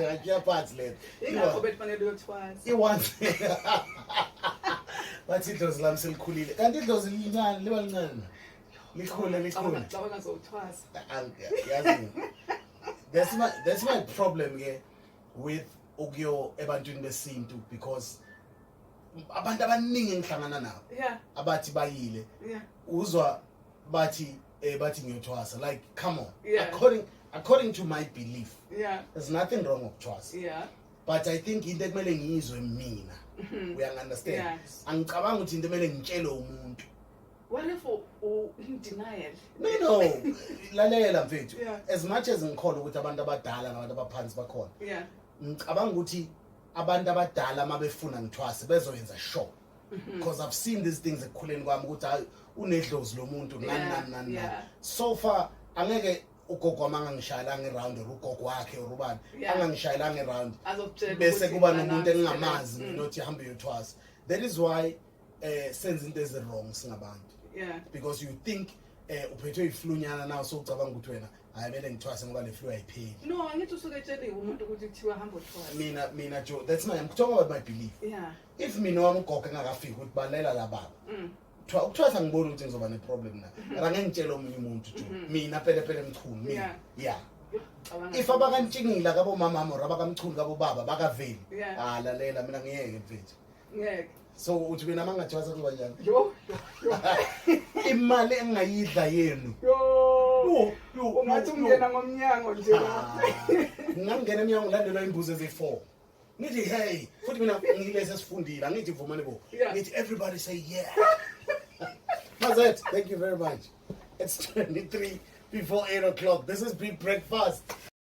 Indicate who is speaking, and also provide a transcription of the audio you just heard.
Speaker 1: Ngiyaphathi le.
Speaker 2: Ingakho bekufanele uyothwasa.
Speaker 1: Iwonce. Bathi idlozi lami selikhulile. Kanti idlozi lincane, liba lincane. Likhule.
Speaker 2: Cabanga ngizowuthwasa.
Speaker 1: Yazi. That's my problem here with ukuyo ebantwini besintu because abantu abaningi engihlangana nabo.
Speaker 2: Yeah.
Speaker 1: Abathi bayile.
Speaker 2: Yeah.
Speaker 1: Uzwa bathi ngiyothwasa, like come on.
Speaker 2: Yeah.
Speaker 1: According to my belief.
Speaker 2: Yeah.
Speaker 1: There's nothing wrong with thwasa.
Speaker 2: Yeah.
Speaker 1: But I think into ekumele ngiyizwe mina. We understand.
Speaker 2: Yes.
Speaker 1: Angicabanga ukuthi into ekumele ngitshele umuntu.
Speaker 2: What if in denial?
Speaker 1: No. Lalela mfethu.
Speaker 2: Yeah.
Speaker 1: As much as ngikholwa ukuthi abantu abadala nabantu abaphansi bakhona.
Speaker 2: Yeah.
Speaker 1: Ngicabanga ukuthi abantu abadala mabefuna ngithwase bezoyenza sure. Because I've seen these things ekukhuleni kwami ukuthi hayi unedlozi lomuntu nani. So far angeke ugogo amangishayelanga around ugogo wakhe urubani angangishayelanga around bese kuba nomuntu engingamazi nothi hambe uyothwasa. That is why senze into ezi wrong singabantu.
Speaker 2: Yeah.
Speaker 1: Because you think uphethwe iflunyana nawe sokucabanga ukuthi wena hayi vele ngithwase ngoba le flu ayipheli.
Speaker 2: No, angithi usuke etsheliwe umuntu ukuthi kuthiwa hamba uthwasa.
Speaker 1: Mina Joe, that's I'm talking about my belief.
Speaker 2: Yeah.
Speaker 1: If mina wami ugogo engakafiki ukuthi balela la baba. Ukuthwasa ngibona ukuthi ngizoba ne-problem na. Ra ngengitshela omunye umuntu Joe. Mina phela mchunu mina. Yeah. If abakantshingila kabo mama mora abakamchunu kabo baba bakaveli. Lalela mina ngiyeke mfethu.
Speaker 2: Ngeke.
Speaker 1: So uthi mina mangathwasa kuba njani?
Speaker 2: Yo.
Speaker 1: Imali engayidla yenu.
Speaker 2: Yo. Ungathi ungena ngomnyango nje.
Speaker 1: Ngangena emnyango ngilandelwa imbuzi ezi4. Ngithi hey, futhi mina ngilese sifundile, angithi vumane bo. Ngithi everybody say yeah. Mazet, thank you very much. It's 23 before 8 o'clock. This is Big Breakfast.